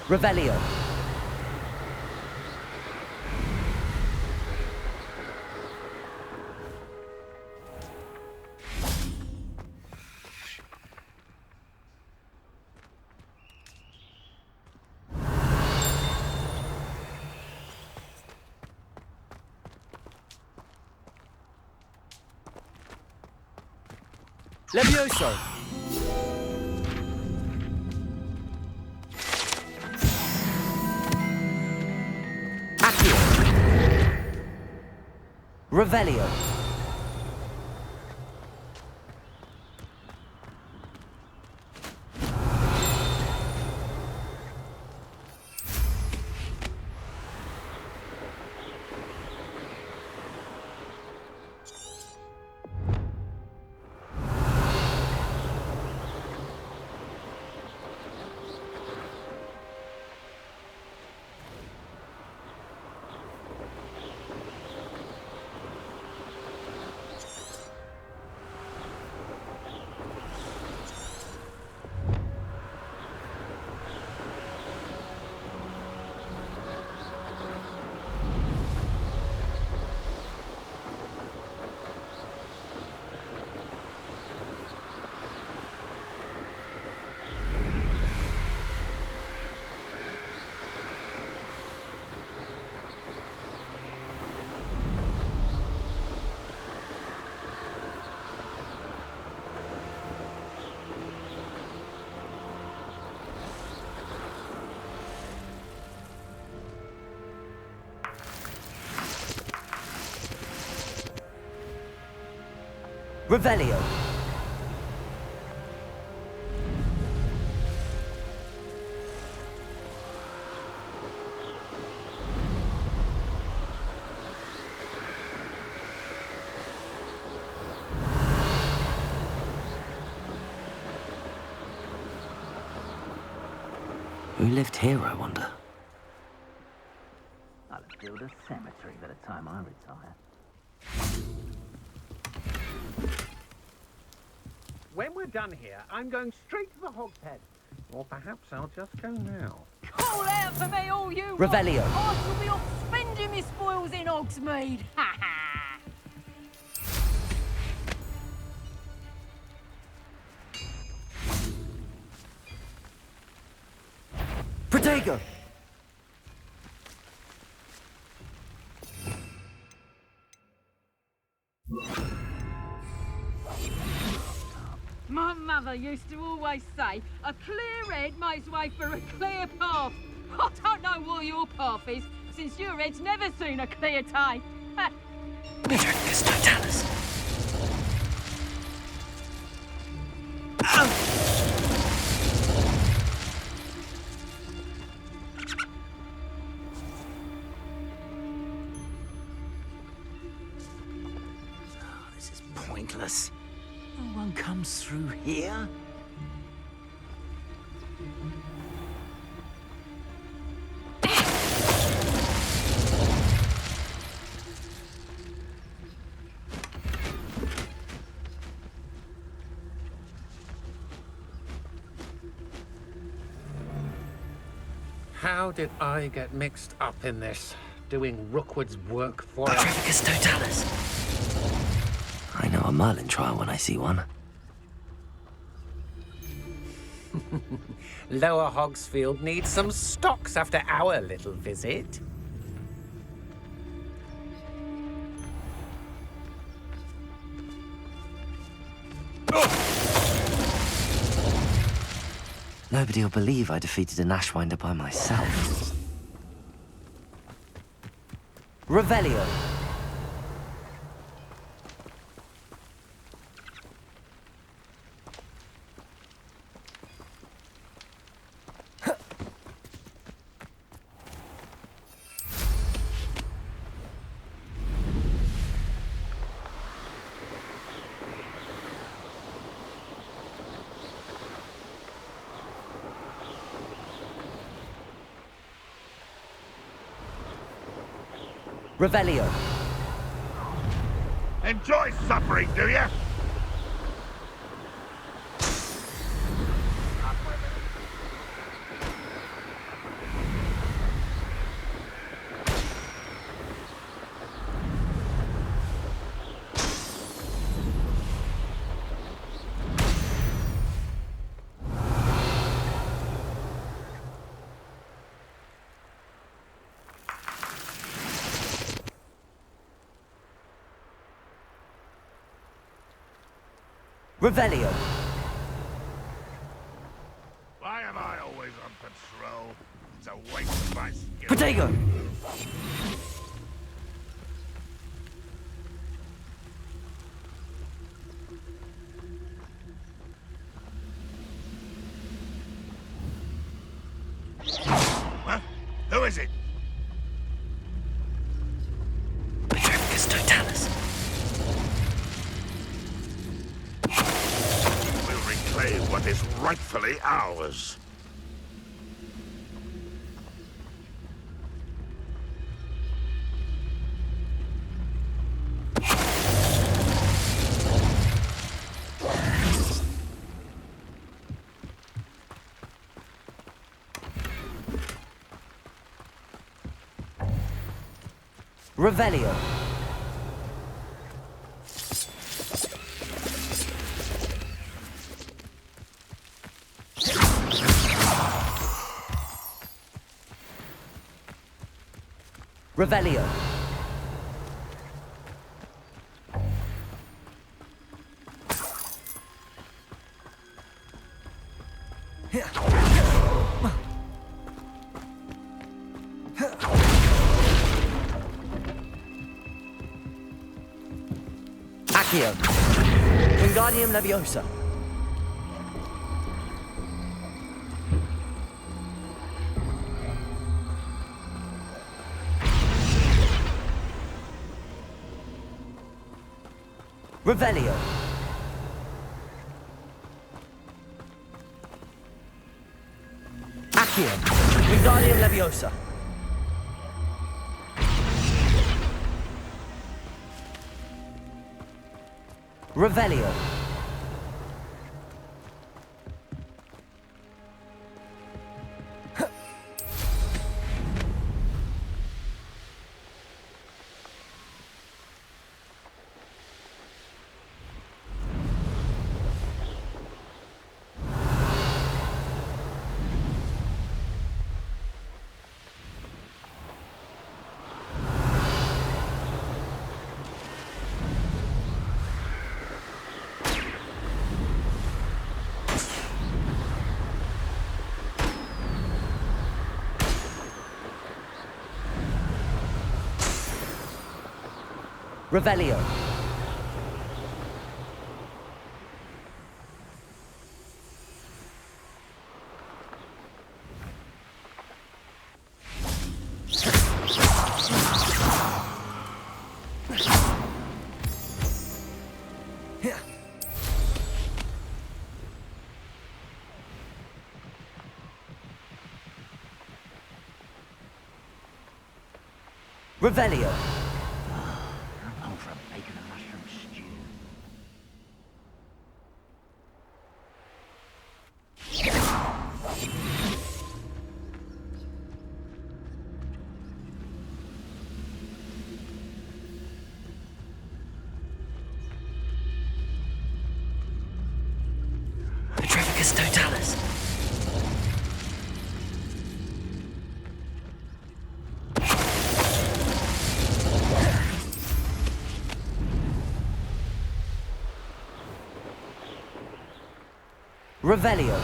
Revelio. Levioso. Revelio. Revelio. Who lived here, I wonder? I'll build a cemetery by the time I retire. When we're done here, I'm going straight to the Hogshead. Or perhaps I'll just go now. Call out for me, all you lot. Revelio. I shall be off spending my spoils in Hogsmeade. Ha ha! Protego. My mother used to always say, a clear head makes way for a clear path. I don't know what your path is, since your head's never seen a clear day. This is pointless. No one comes through here. How did I get mixed up in this? Doing Rookwood's work for us? Petrificus totalis. I know a Merlin trial when I see one. Lower Hogsfield needs some stocks after our little visit. Nobody will believe I defeated an Ashwinder by myself. Revelio. Revelio. Enjoy suffering, do you? Revelio. Why am I always on patrol? It's a waste of my skill. Protego. Huh? Who is it? Petrificus totalis. We'll reclaim what is rightfully ours. Revelio. Revelio. Accio. Wingardium Leviosa. Revelio. Accio. Wingardium Leviosa. Revelio. Revelio. Revelio. I'm for bacon and mushroom stew. Petrificus totalis. Revelio.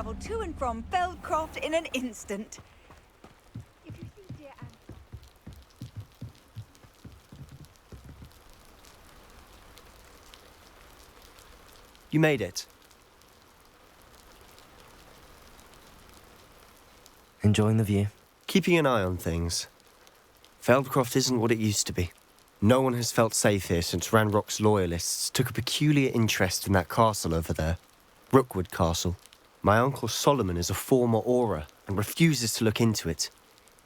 travel to and from Feldcroft in an instant. If you see dear Anne... You made it. Enjoying the view? Keeping an eye on things. Feldcroft isn't what it used to be. No one has felt safe here since Ranrock's loyalists took a peculiar interest in that castle over there. Rookwood Castle. My uncle Solomon is a former Auror and refuses to look into it,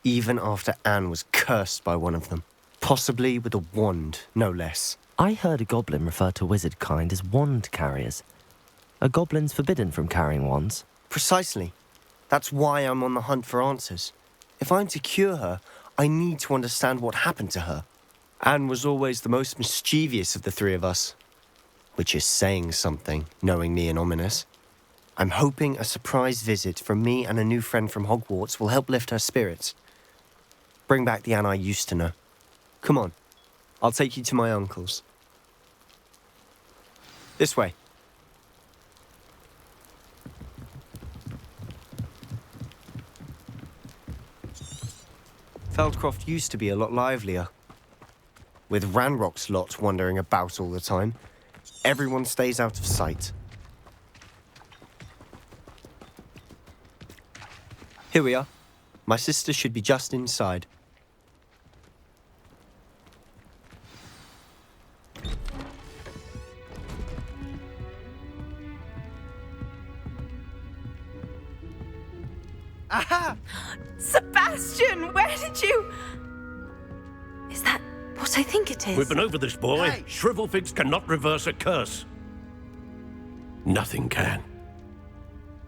even after Anne was cursed by one of them. Possibly with a wand, no less. I heard a goblin refer to wizard kind as wand carriers. Are goblins forbidden from carrying wands? Precisely. That's why I'm on the hunt for answers. If I'm to cure her, I need to understand what happened to her. Anne was always the most mischievous of the three of us. Which is saying something, knowing me and ominous. I'm hoping a surprise visit from me and a new friend from Hogwarts will help lift her spirits. Bring back the Anne I used to know. Come on, I'll take you to my uncle's. This way. Feldcroft used to be a lot livelier. With Ranrock's lot wandering about all the time, everyone stays out of sight. Here we are. My sister should be just inside. Aha! Sebastian, where did you... Is that what I think it is? We've been over this, boy. Hey. Shrivelfigs cannot reverse a curse. Nothing can.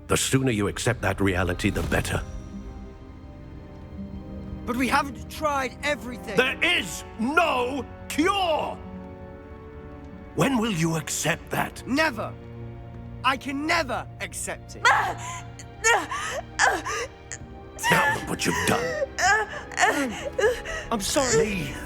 The sooner you accept that reality, the better. But we haven't tried everything. There is no cure! When will you accept that? Never. I can never accept it. Now look what you've done. I'm sorry. Leave.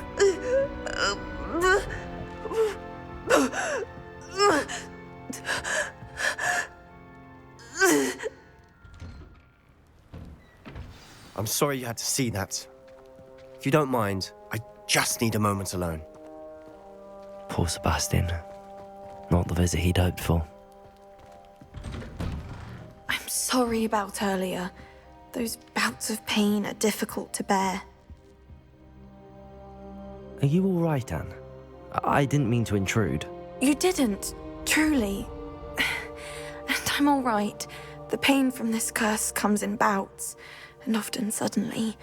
I'm sorry you had to see that. If you don't mind, I just need a moment alone. Poor Sebastian. Not the visit he'd hoped for. I'm sorry about earlier. Those bouts of pain are difficult to bear. Are you all right, Anne? I didn't mean to intrude. You didn't, truly. And I'm all right. The pain from this curse comes in bouts, and often suddenly.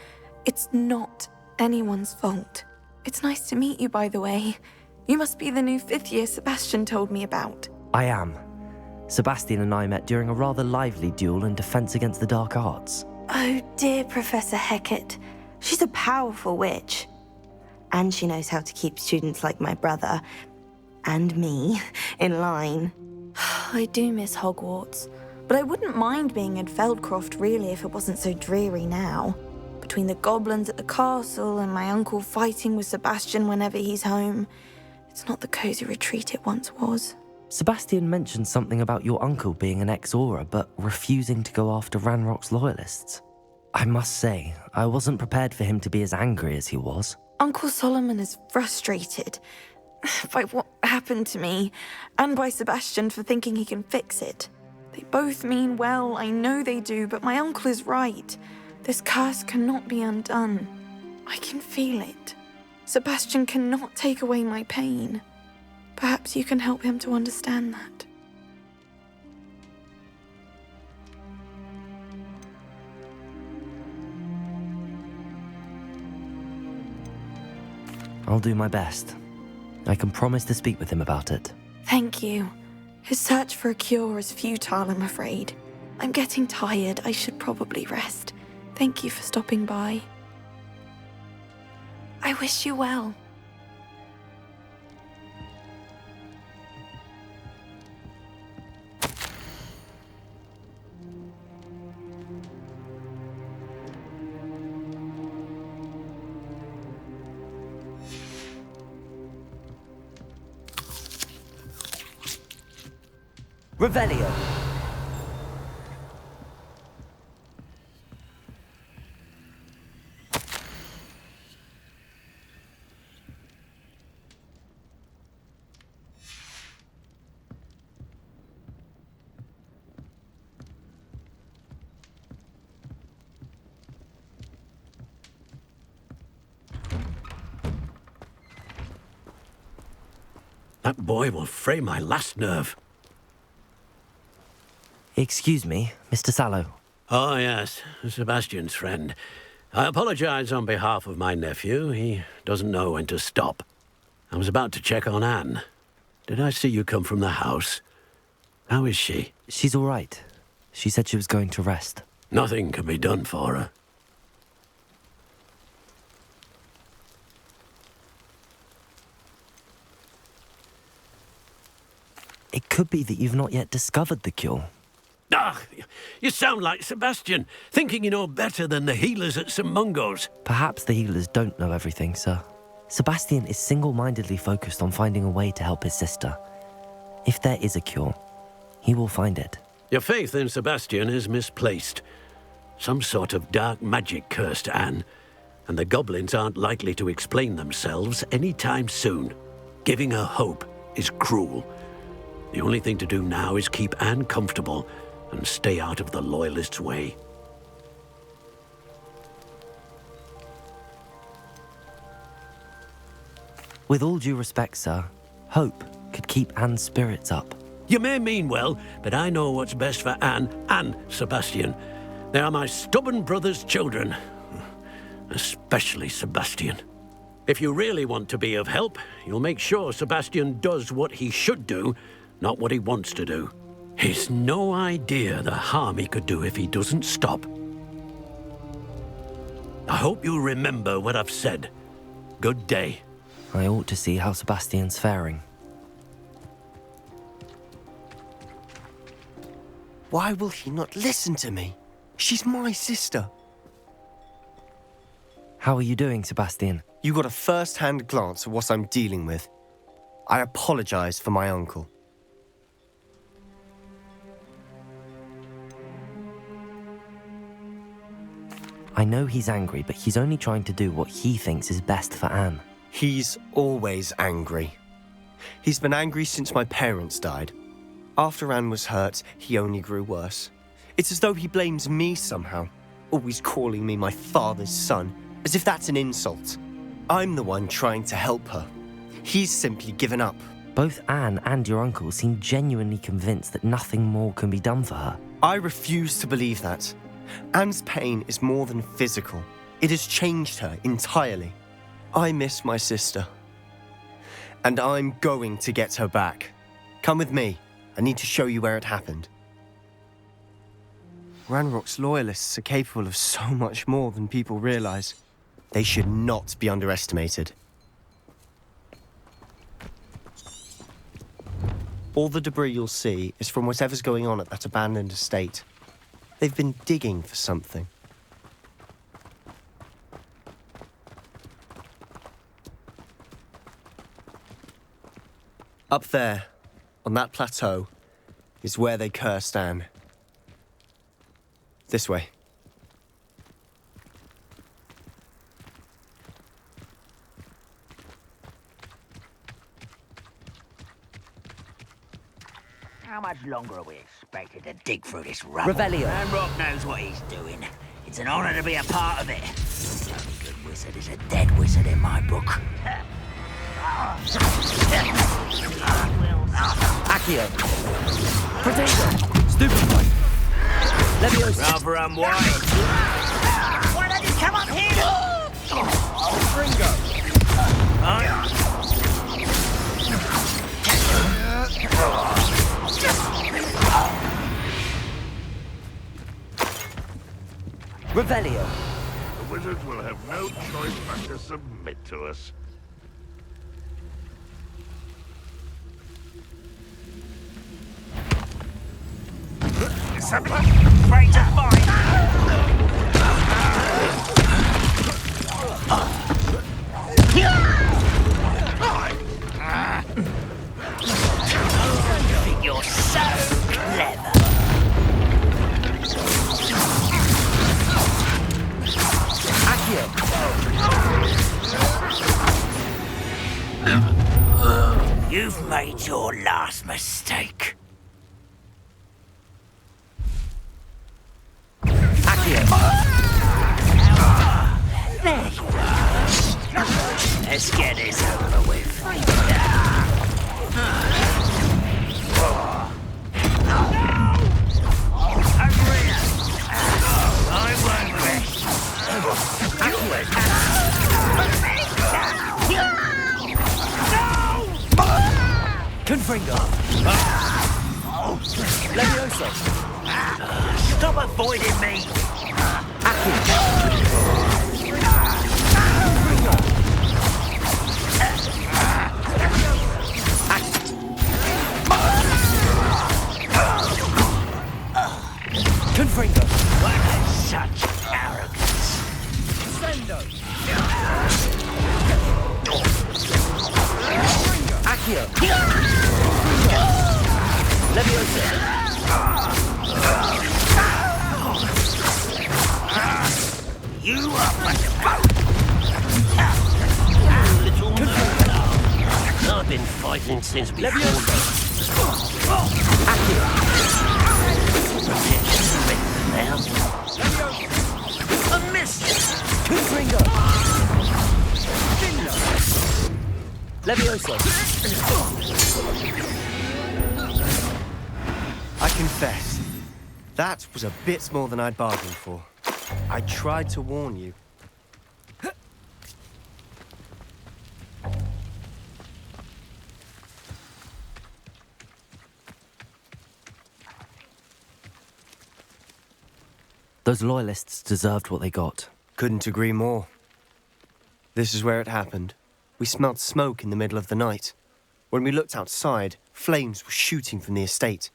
It's not anyone's fault. It's nice to meet you, by the way. You must be the new 5th year Sebastian told me about. I am. Sebastian and I met during a rather lively duel in defense against the dark arts. Oh, dear Professor Hecat. She's a powerful witch. And she knows how to keep students like my brother, and me, in line. I do miss Hogwarts, but I wouldn't mind being in Feldcroft really if it wasn't so dreary now. Between the goblins at the castle and my uncle fighting with Sebastian whenever he's home, it's not the cozy retreat it once was. Sebastian mentioned something about your uncle being an ex-Auror, but refusing to go after Ranrock's loyalists. I must say, I wasn't prepared for him to be as angry as he was. Uncle Solomon is frustrated by what happened to me, and by Sebastian for thinking he can fix it. They both mean well, I know they do, but my uncle is right. This curse cannot be undone. I can feel it. Sebastian cannot take away my pain. Perhaps you can help him to understand that. I'll do my best. I can promise to speak with him about it. Thank you. His search for a cure is futile, I'm afraid. I'm getting tired. I should probably rest. Thank you for stopping by. I wish you well. Revelio. That boy will fray my last nerve. Excuse me, Mr. Sallow. Oh, yes, Sebastian's friend. I apologize on behalf of my nephew. He doesn't know when to stop. I was about to check on Anne. Did I see you come from the house? How is she? She's all right. She said she was going to rest. Nothing can be done for her. It could be that you've not yet discovered the cure. Ah, you sound like Sebastian, thinking you know better than the healers at St. Mungo's. Perhaps the healers don't know everything, sir. Sebastian is single-mindedly focused on finding a way to help his sister. If there is a cure, he will find it. Your faith in Sebastian is misplaced. Some sort of dark magic cursed Anne, and the goblins aren't likely to explain themselves anytime soon. Giving her hope is cruel. The only thing to do now is keep Anne comfortable and stay out of the Loyalists' way. With all due respect, sir, hope could keep Anne's spirits up. You may mean well, but I know what's best for Anne and Sebastian. They are my stubborn brother's children. Especially Sebastian. If you really want to be of help, you'll make sure Sebastian does what he should do, not what he wants to do. He's no idea the harm he could do if he doesn't stop. I hope you'll remember what I've said. Good day. I ought to see how Sebastian's faring. Why will he not listen to me? She's my sister. How are you doing, Sebastian? You got a first-hand glance at what I'm dealing with. I apologize for my uncle. I know he's angry, but he's only trying to do what he thinks is best for Anne. He's always angry. He's been angry since my parents died. After Anne was hurt, he only grew worse. It's as though he blames me somehow, always calling me my father's son, as if that's an insult. I'm the one trying to help her. He's simply given up. Both Anne and your uncle seem genuinely convinced that nothing more can be done for her. I refuse to believe that. Anne's pain is more than physical. It has changed her entirely. I miss my sister. And I'm going to get her back. Come with me. I need to show you where it happened. Ranrock's loyalists are capable of so much more than people realize. They should not be underestimated. All the debris you'll see is from whatever's going on at that abandoned estate. They've been digging for something. Up there, on that plateau, is where they cursed Anne. This way. How much longer are we expected to dig through this rubble? Revelio. Ranrock knows what he's doing. It's an honor to be a part of it. The only good wizard is a dead wizard in my book. Accio. Potato. Stupid boy. Leviosa. Rather unwise. Why don't you come up here? Ringo! Revelio. The wizards will have no choice but to submit to us. Afraid to fight. You think you're so clever. You've made your last mistake. There you are. Let's get this over with. Confringo! Levioso! Stop avoiding me! Confringo! Such arrogance! Sendo! Accio! Levioso! You are but little man. I've been fighting since before. A miss! Confringo! Levioso! I confess, that was a bit more than I'd bargained for. I tried to warn you. Those loyalists deserved what they got. Couldn't agree more. This is where it happened. We smelled smoke in the middle of the night. When we looked outside, flames were shooting from the estate.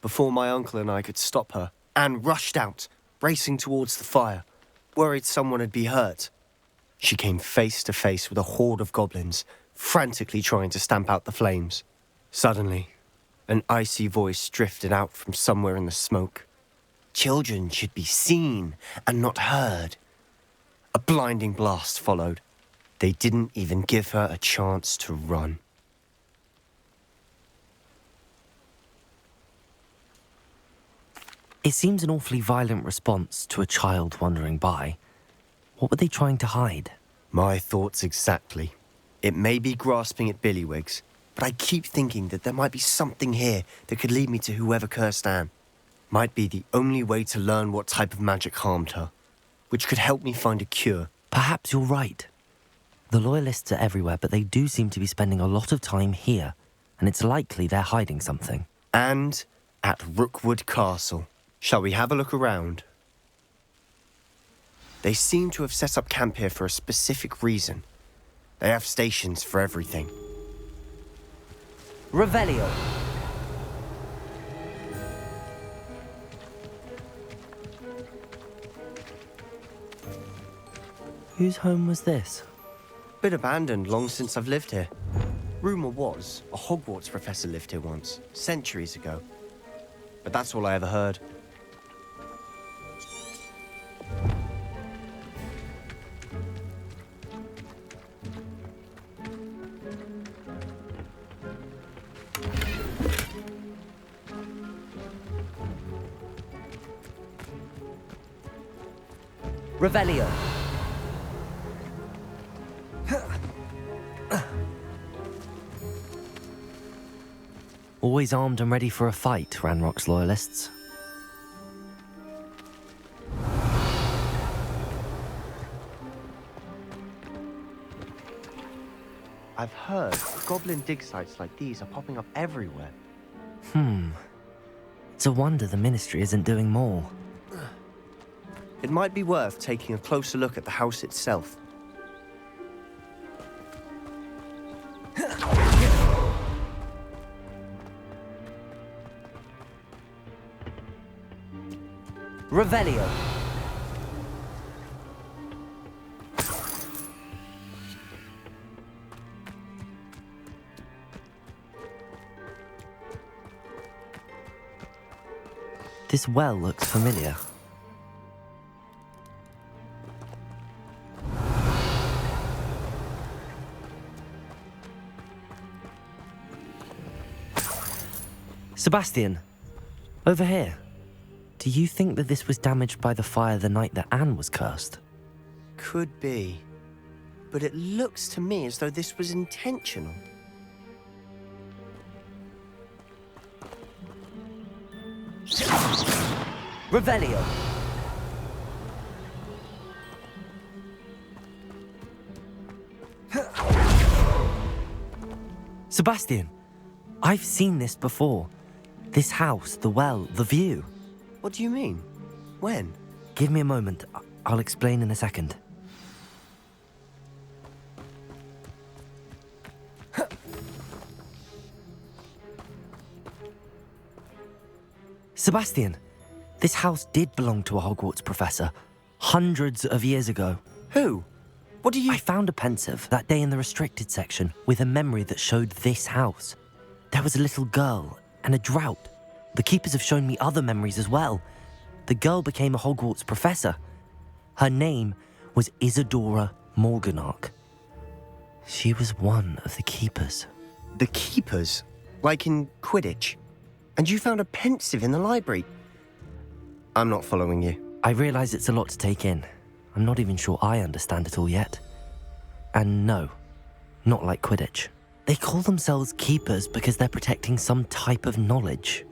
Before my uncle and I could stop her, Anne rushed out, racing towards the fire, worried someone had been hurt. She came face to face with a horde of goblins, frantically trying to stamp out the flames. Suddenly, an icy voice drifted out from somewhere in the smoke. Children should be seen and not heard. A blinding blast followed. They didn't even give her a chance to run. It seems an awfully violent response to a child wandering by. What were they trying to hide? My thoughts exactly. It may be grasping at billywhigs, but I keep thinking that there might be something here that could lead me to whoever cursed Anne. Might be the only way to learn what type of magic harmed her, which could help me find a cure. Perhaps you're right. The loyalists are everywhere, but they do seem to be spending a lot of time here, and it's likely they're hiding something. And at Rookwood Castle. Shall we have a look around? They seem to have set up camp here for a specific reason. They have stations for everything. Revelio. Whose home was this? Been abandoned long since I've lived here. Rumour was a Hogwarts professor lived here once, centuries ago. But that's all I ever heard. Revelio. Always armed and ready for a fight, Ranrock's loyalists. I've heard goblin dig sites like these are popping up everywhere. It's a wonder the Ministry isn't doing more. It might be worth taking a closer look at the house itself. Revelio. This well looks familiar. Sebastian, over here. Do you think that this was damaged by the fire the night that Anne was cursed? Could be. But it looks to me as though this was intentional. Revelio. Sebastian, I've seen this before. This house, the well, the view. What do you mean? When? Give me a moment. I'll explain in a second. Sebastian, this house did belong to a Hogwarts professor hundreds of years ago. Who? What do you... I found a pensive that day in the restricted section with a memory that showed this house. There was a little girl and a drought. The keepers have shown me other memories as well. The girl became a Hogwarts professor. Her name was Isadora Morganach. She was one of the keepers. The keepers? Like in Quidditch? And you found a pensive in the library? I'm not following you. I realise it's a lot to take in. I'm not even sure I understand it all yet. And no, not like Quidditch. They call themselves keepers because they're protecting some type of knowledge.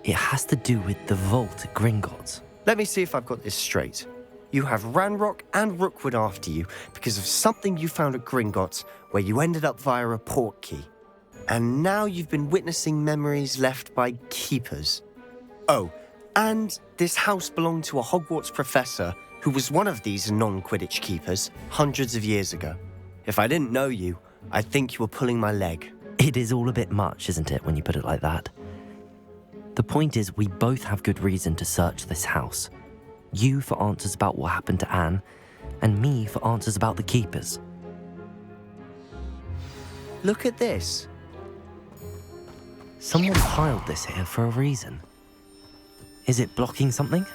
It has to do with the vault at Gringotts. Let me see if I've got this straight. You have Ranrock and Rookwood after you because of something you found at Gringotts where you ended up via a port key. And now you've been witnessing memories left by keepers. Oh, and this house belonged to a Hogwarts professor who was one of these non-Quidditch keepers hundreds of years ago. If I didn't know you, I'd think you were pulling my leg. It is all a bit much, isn't it, when you put it like that? The point is, we both have good reason to search this house. You for answers about what happened to Anne, and me for answers about the keepers. Look at this. Someone piled this here for a reason. Is it blocking something?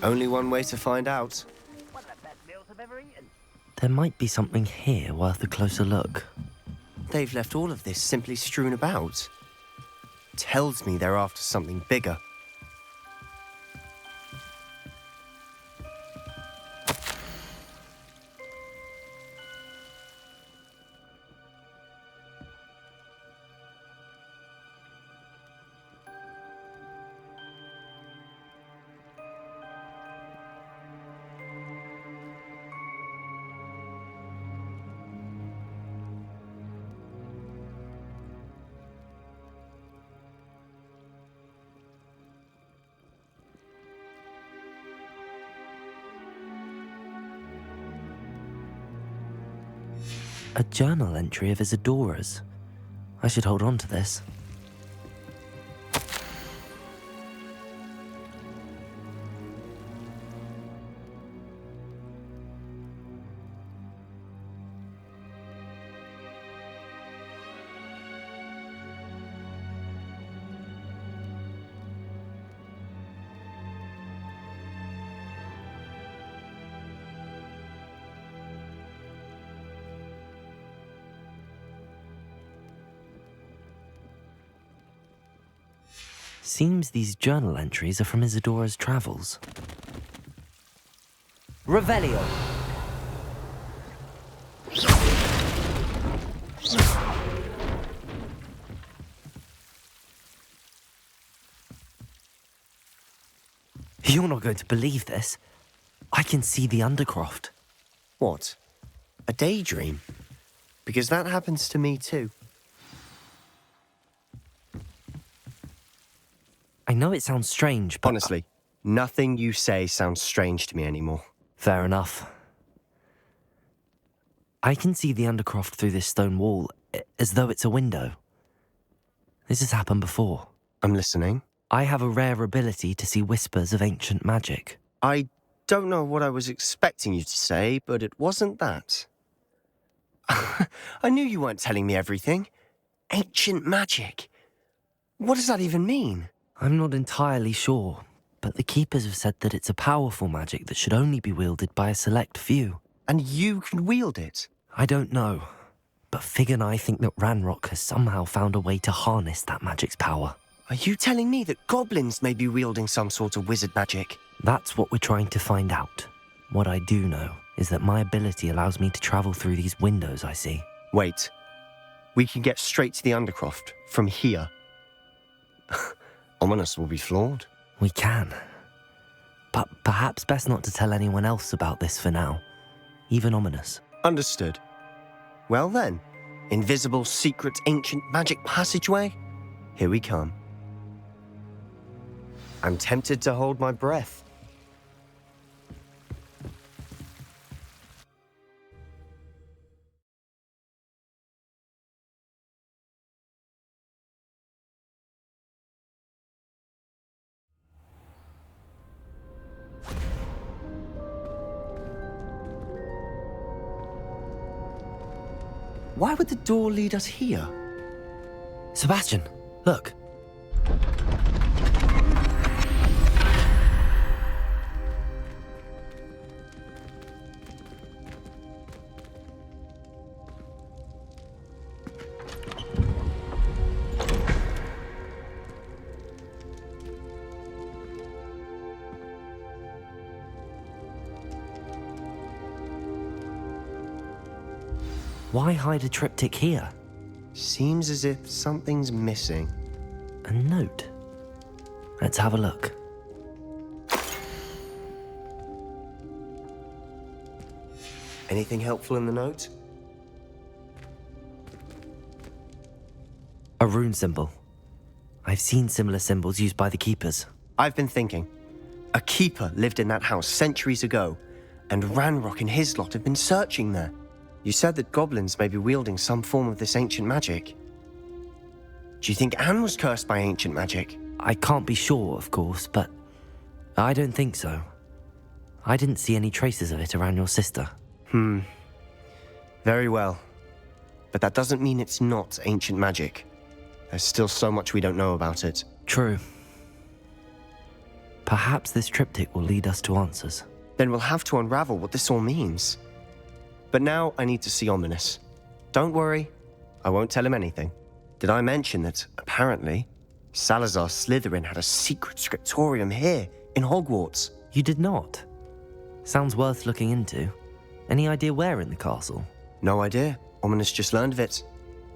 Only one way to find out. One of the best meals I've ever eaten. There might be something here worth a closer look. They've left all of this simply strewn about. Tells me they're after something bigger. A journal entry of Isadora's. I should hold on to this. Seems these journal entries are from Isadora's travels. Revelio. You're not going to believe this. I can see the Undercroft. What? A daydream? Because that happens to me too. I know it sounds strange, but... Honestly, nothing you say sounds strange to me anymore. Fair enough. I can see the Undercroft through this stone wall, as though it's a window. This has happened before. I'm listening. I have a rare ability to see whispers of ancient magic. I don't know what I was expecting you to say, but it wasn't that. I knew you weren't telling me everything. Ancient magic. What does that even mean? I'm not entirely sure, but the Keepers have said that it's a powerful magic that should only be wielded by a select few. And you can wield it? I don't know, but Fig and I think that Ranrock has somehow found a way to harness that magic's power. Are you telling me that goblins may be wielding some sort of wizard magic? That's what we're trying to find out. What I do know is that my ability allows me to travel through these windows I see. Wait. We can get straight to the Undercroft from here. Ominous will be flawed. We can. But perhaps best not to tell anyone else about this for now. Even Ominous. Understood. Well then, invisible, secret, ancient magic passageway? Here we come. I'm tempted to hold my breath. Why would the door lead us here? Sebastian, look. Why hide a triptych here? Seems as if something's missing. A note. Let's have a look. Anything helpful in the note? A rune symbol. I've seen similar symbols used by the keepers. I've been thinking. A keeper lived in that house centuries ago, and Ranrock and his lot have been searching there. You said that goblins may be wielding some form of this ancient magic. Do you think Anne was cursed by ancient magic? I can't be sure, of course, but I don't think so. I didn't see any traces of it around your sister. Very well. But that doesn't mean it's not ancient magic. There's still so much we don't know about it. True. Perhaps this triptych will lead us to answers. Then we'll have to unravel what this all means. But now I need to see Ominous. Don't worry, I won't tell him anything. Did I mention that, apparently, Salazar Slytherin had a secret scriptorium here in Hogwarts? You did not? Sounds worth looking into. Any idea where in the castle? No idea. Ominous just learned of it.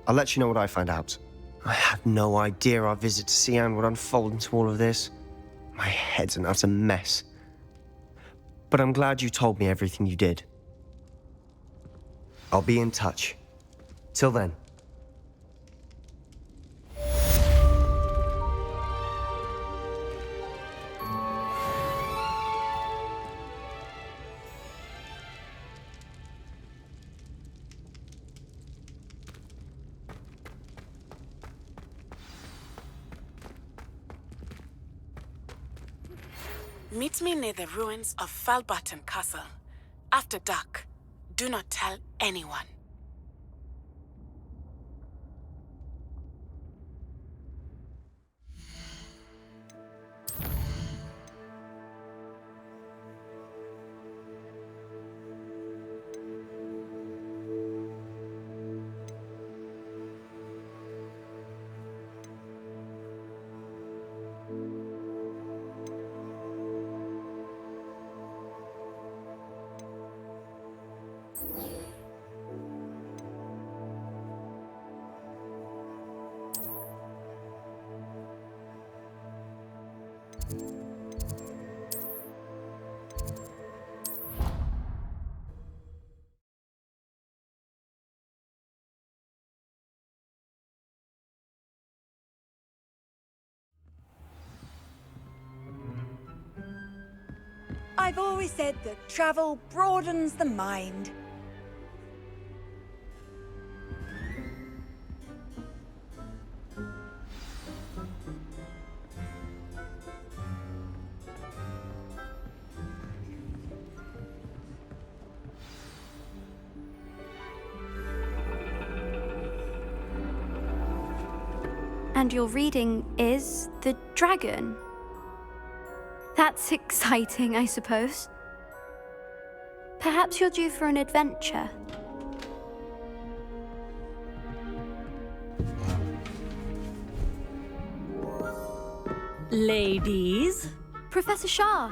I'll let you know what I find out. I had no idea our visit to see Anne would unfold into all of this. My head's an utter mess. But I'm glad you told me everything you did. I'll be in touch. Till then. Meet me near the ruins of Falbarton Castle. After dark. Do not tell anyone. I've always said that travel broadens the mind. And your reading is The Dragon. That's exciting, I suppose. Perhaps you're due for an adventure. Ladies. Professor Shah.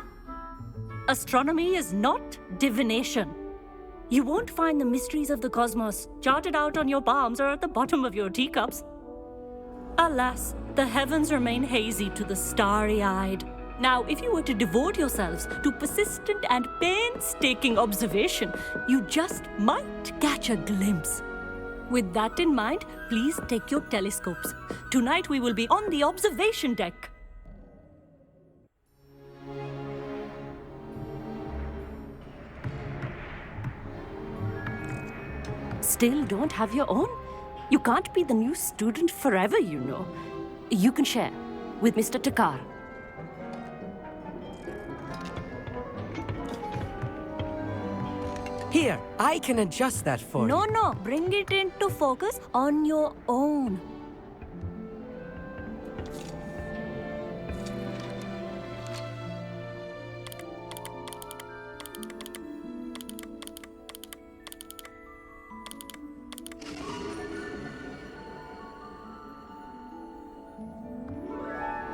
Astronomy is not divination. You won't find the mysteries of the cosmos charted out on your palms or at the bottom of your teacups. Alas, the heavens remain hazy to the starry-eyed. Now, if you were to devote yourselves to persistent and painstaking observation, you just might catch a glimpse. With that in mind, please take your telescopes. Tonight we will be on the observation deck. Still don't have your own? You can't be the new student forever, you know. You can share with Mr. Takar. Here, I can adjust that for you. No, bring it into focus on your own.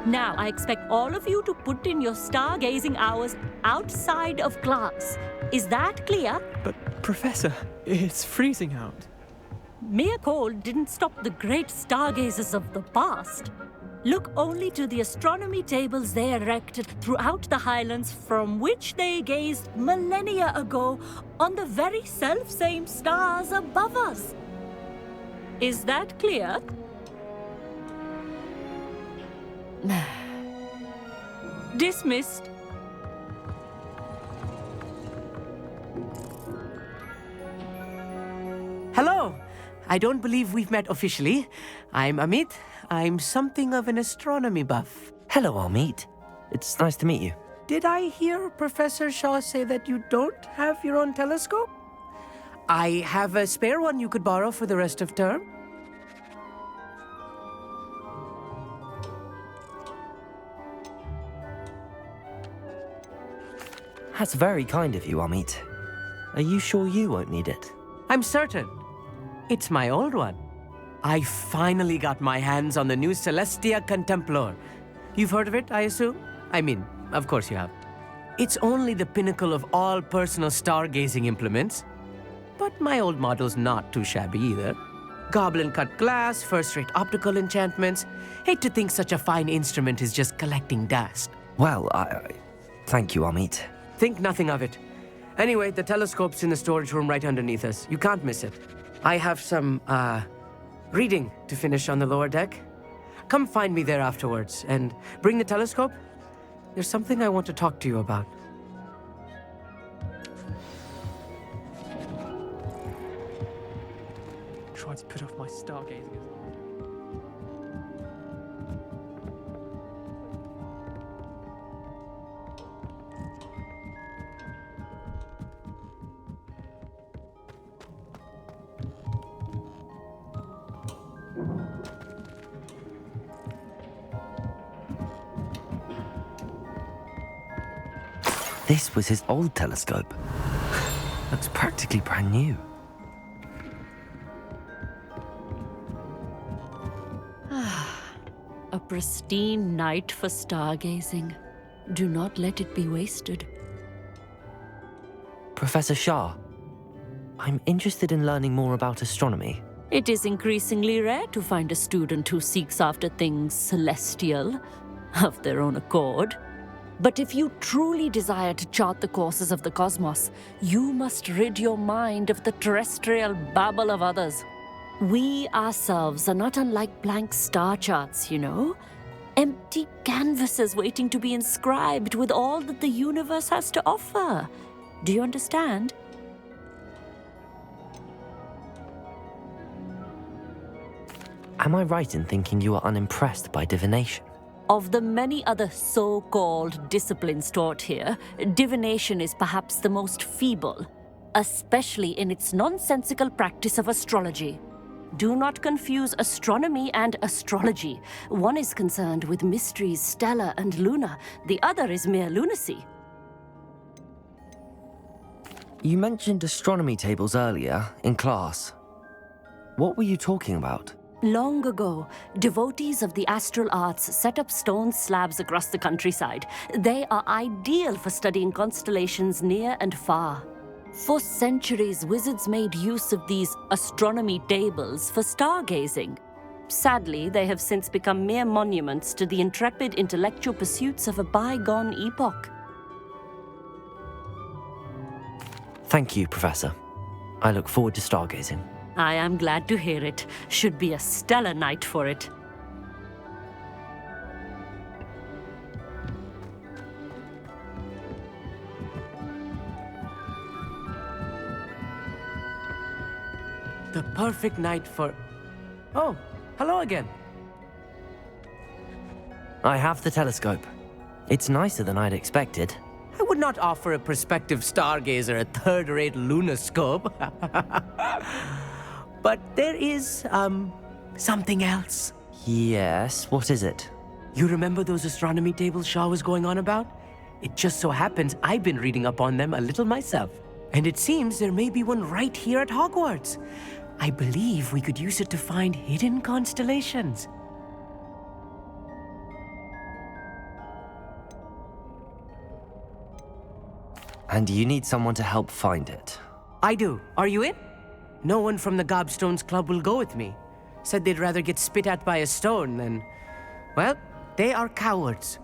Now, I expect all of you to put in your stargazing hours outside of class. Is that clear? But, Professor, it's freezing out. Mere cold didn't stop the great stargazers of the past. Look only to the astronomy tables they erected throughout the highlands from which they gazed millennia ago on the very self-same stars above us. Is that clear? Dismissed. Hello. I don't believe we've met officially. I'm Amit. I'm something of an astronomy buff. Hello, Amit. It's nice to meet you. Did I hear Professor Shaw say that you don't have your own telescope? I have a spare one you could borrow for the rest of term. That's very kind of you, Amit. Are you sure you won't need it? I'm certain. It's my old one. I finally got my hands on the new Celestia Contemplar. You've heard of it, I assume? I mean, of course you have. It's only the pinnacle of all personal stargazing implements. But my old model's not too shabby either. Goblin-cut glass, first-rate optical enchantments. Hate to think such a fine instrument is just collecting dust. Well, thank you, Amit. Think nothing of it. Anyway, the telescope's in the storage room right underneath us. You can't miss it. I have some, reading to finish on the lower deck. Come find me there afterwards, and bring the telescope. There's something I want to talk to you about. Trying to put off my stargazing. This was his old telescope. Looks practically brand new. A pristine night for stargazing. Do not let it be wasted. Professor Shah, I'm interested in learning more about astronomy. It is increasingly rare to find a student who seeks after things celestial, of their own accord. But if you truly desire to chart the courses of the cosmos, you must rid your mind of the terrestrial babble of others. We ourselves are not unlike blank star charts, you know. Empty canvases waiting to be inscribed with all that the universe has to offer. Do you understand? Am I right in thinking you are unimpressed by divination? Of the many other so-called disciplines taught here, divination is perhaps the most feeble, especially in its nonsensical practice of astrology. Do not confuse astronomy and astrology. One is concerned with mysteries stellar and lunar, the other is mere lunacy. You mentioned astronomy tables earlier in class. What were you talking about? Long ago, devotees of the astral arts set up stone slabs across the countryside. They are ideal for studying constellations near and far. For centuries, wizards made use of these astronomy tables for stargazing. Sadly, they have since become mere monuments to the intrepid intellectual pursuits of a bygone epoch. Thank you, Professor. I look forward to stargazing. I am glad to hear it. Should be a stellar night for it. The perfect night for... Oh, hello again. I have the telescope. It's nicer than I'd expected. I would not offer a prospective stargazer a third-rate lunoscope. But there is, something else. Yes, what is it? You remember those astronomy tables Shaw was going on about? It just so happens I've been reading up on them a little myself. And it seems there may be one right here at Hogwarts. I believe we could use it to find hidden constellations. And you need someone to help find it. I do. Are you in? No one from the Gobstones Club will go with me. Said they'd rather get spit at by a stone than... Well, they are cowards.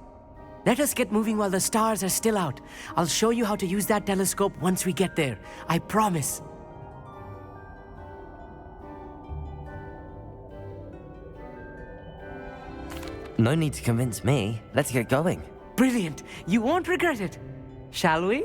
Let us get moving while the stars are still out. I'll show you how to use that telescope once we get there. I promise. No need to convince me. Let's get going. Brilliant. You won't regret it. Shall we?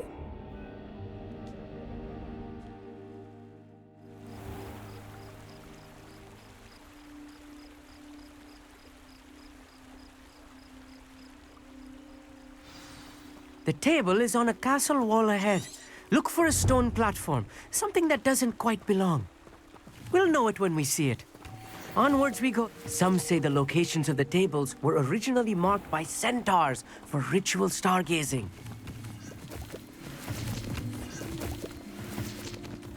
The table is on a castle wall ahead. Look for a stone platform, something that doesn't quite belong. We'll know it when we see it. Onwards we go. Some say the locations of the tables were originally marked by centaurs for ritual stargazing.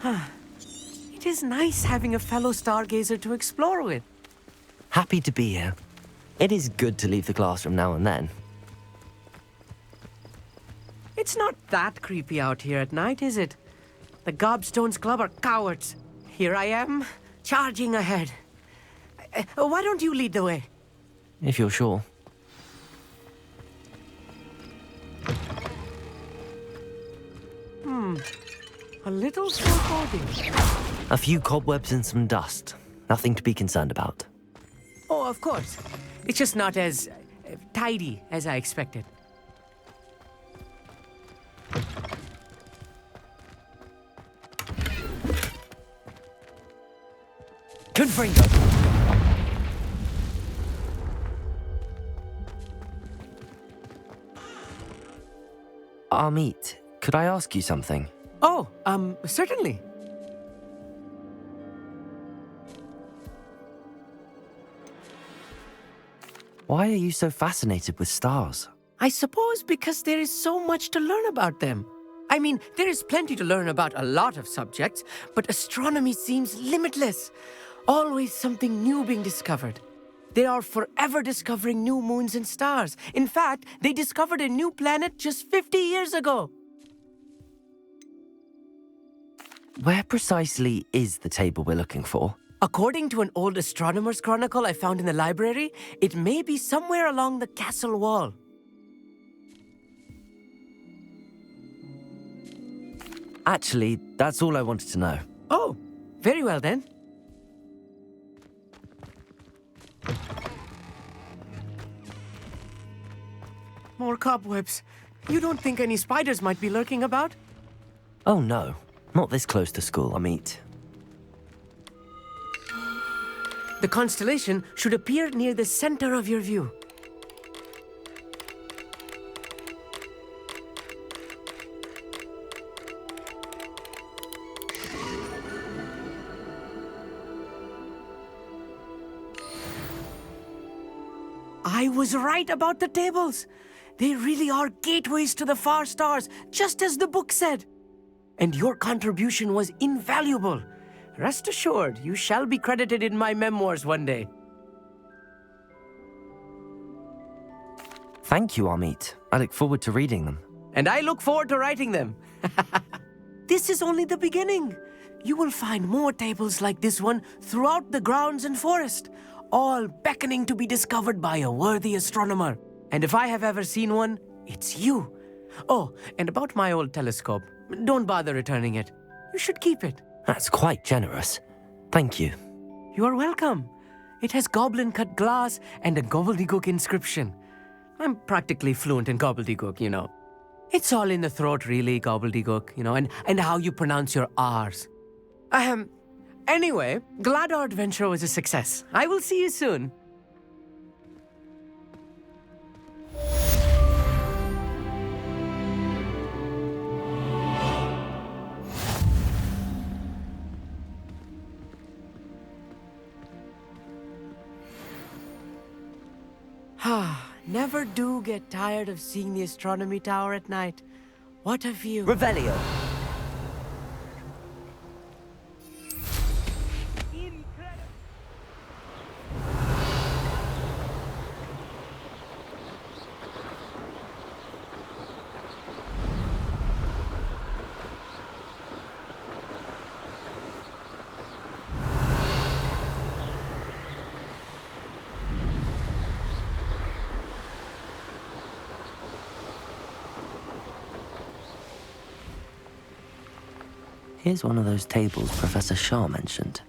It is nice having a fellow stargazer to explore with. Happy to be here. It is good to leave the classroom now and then. It's not that creepy out here at night, is it? The Gobstones Club are cowards. Here I am, charging ahead. Why don't you lead the way? If you're sure. A little foreboding. A few cobwebs and some dust. Nothing to be concerned about. Oh, of course. It's just not as tidy as I expected. Confringo! Amit, could I ask you something? Oh, certainly. Why are you so fascinated with stars? I suppose because there is so much to learn about them. I mean, there is plenty to learn about a lot of subjects, but astronomy seems limitless. Always something new being discovered. They are forever discovering new moons and stars. In fact, they discovered a new planet just 50 years ago. Where precisely is the table we're looking for? According to an old astronomer's chronicle I found in the library, it may be somewhere along the castle wall. Actually, that's all I wanted to know. Oh, very well then. More cobwebs. You don't think any spiders might be lurking about? Oh no, not this close to school, Amit. The constellation should appear near the center of your view. I was right about the tables. They really are gateways to the far stars, just as the book said. And your contribution was invaluable. Rest assured, you shall be credited in my memoirs one day. Thank you, Amit. I look forward to reading them. And I look forward to writing them. This is only the beginning. You will find more tables like this one throughout the grounds and forest. all beckoning to be discovered by a worthy astronomer. And if I have ever seen one, it's you. Oh, and about my old telescope, don't bother returning it. You should keep it. That's quite generous. Thank you. You are welcome. It has goblin-cut glass and a gobbledygook inscription. I'm practically fluent in gobbledygook, you know. It's all in the throat, really, gobbledygook, you know, and how you pronounce your R's. Anyway, glad our adventure was a success. I will see you soon. Never do get tired of seeing the astronomy tower at night. What a view. Revelio. Here's one of those tables Professor Shah mentioned.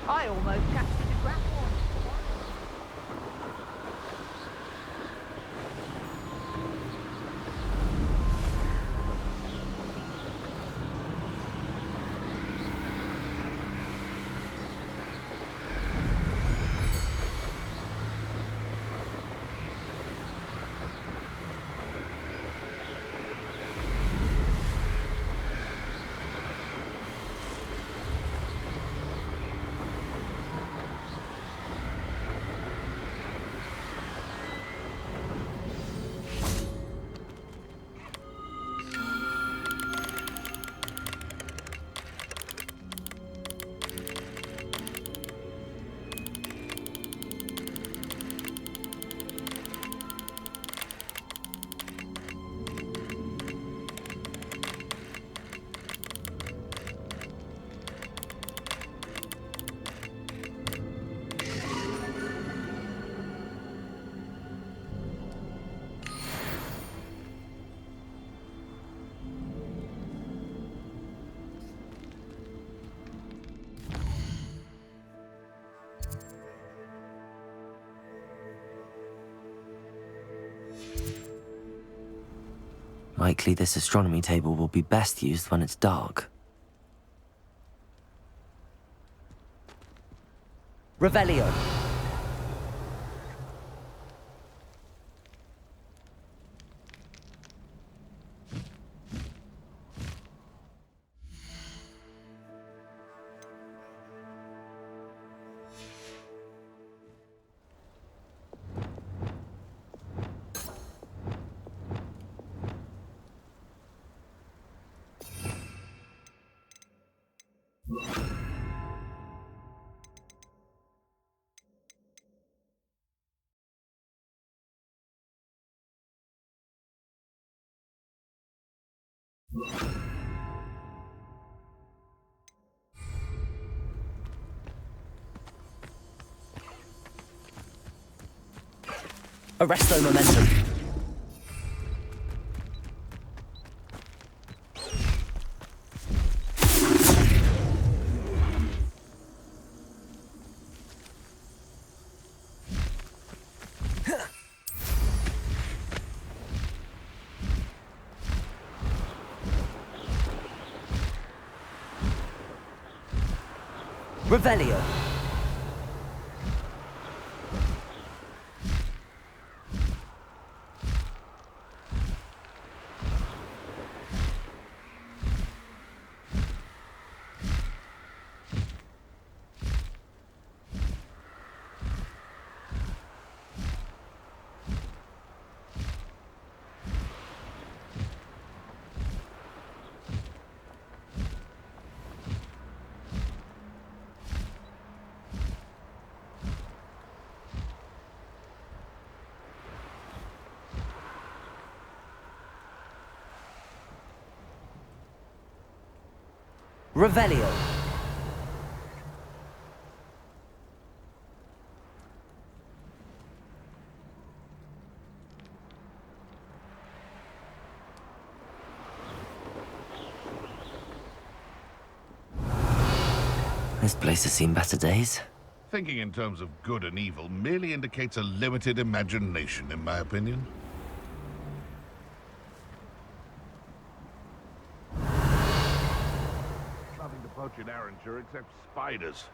I almost captured a grapple. likely this astronomy table will be best used when it's dark. Revelio! Arresto momentum. Revelio. Revelio. This place has seen better days. Thinking in terms of good and evil merely indicates a limited imagination, in my opinion. Nothing to poach in Arranger except spiders.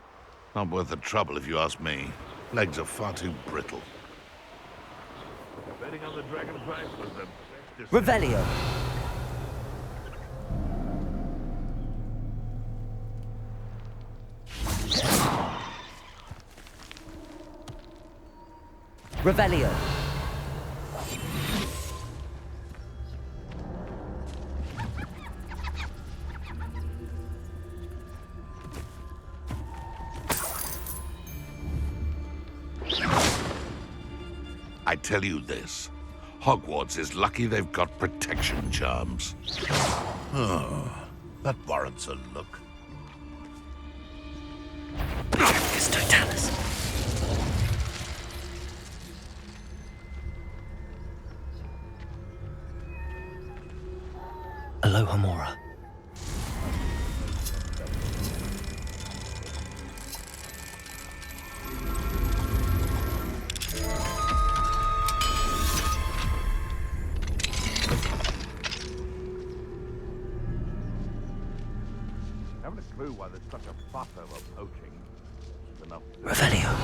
Not worth the trouble if you ask me. Legs are far too brittle. Betting on the dragonflies was the best decision. Revelio. Revelio. I tell you this, Hogwarts is lucky they've got protection charms. Oh, that warrants a look. It's Totalis. Aloha Mora. Haven't a clue why there's such a fuss over poaching. Just enough. Revelio.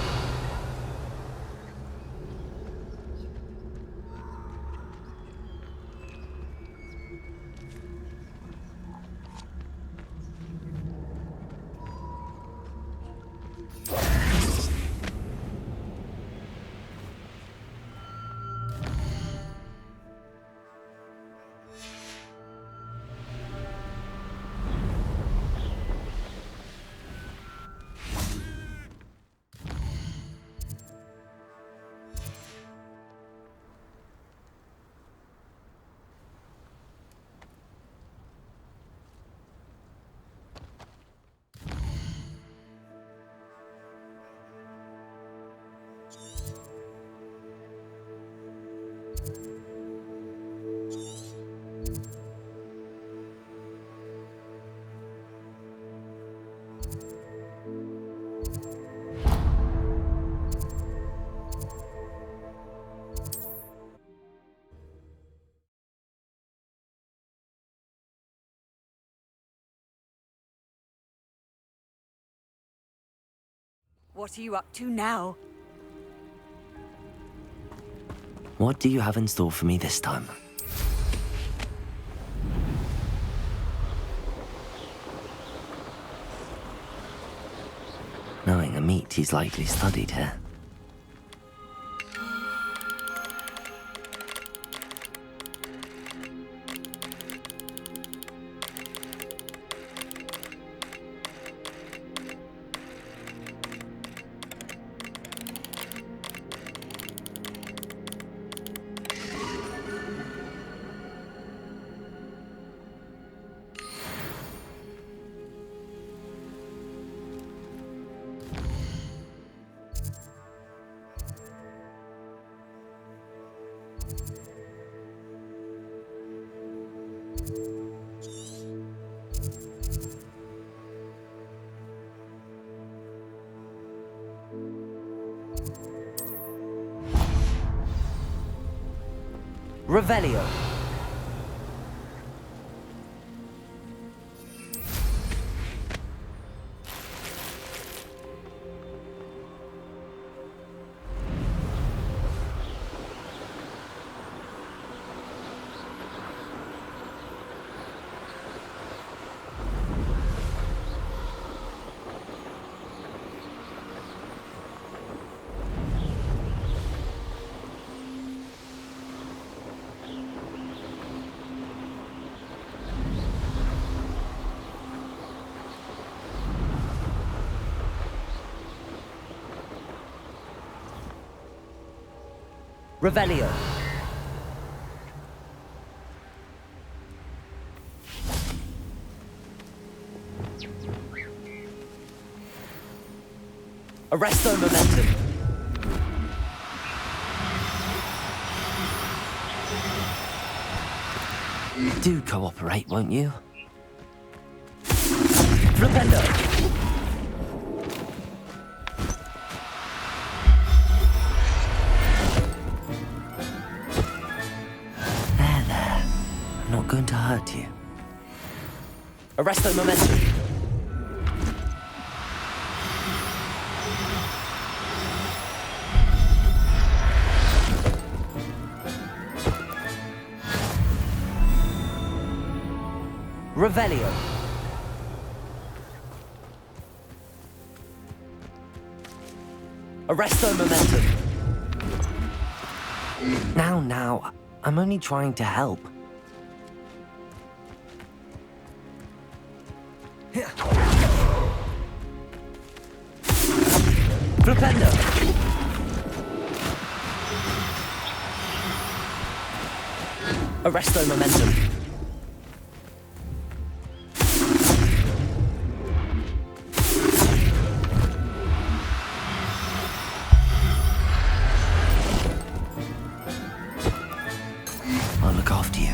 What are you up to now? What do you have in store for me this time? Knowing a meat he's likely studied here. Revelio. Revelio. Arresto momentum. Do cooperate, won't you? Flipendo. Going to hurt you. Arresto momentum. Revelio. Arresto momentum. Now, I'm only trying to help. Flipendo. Arresto momentum. I'll look after you.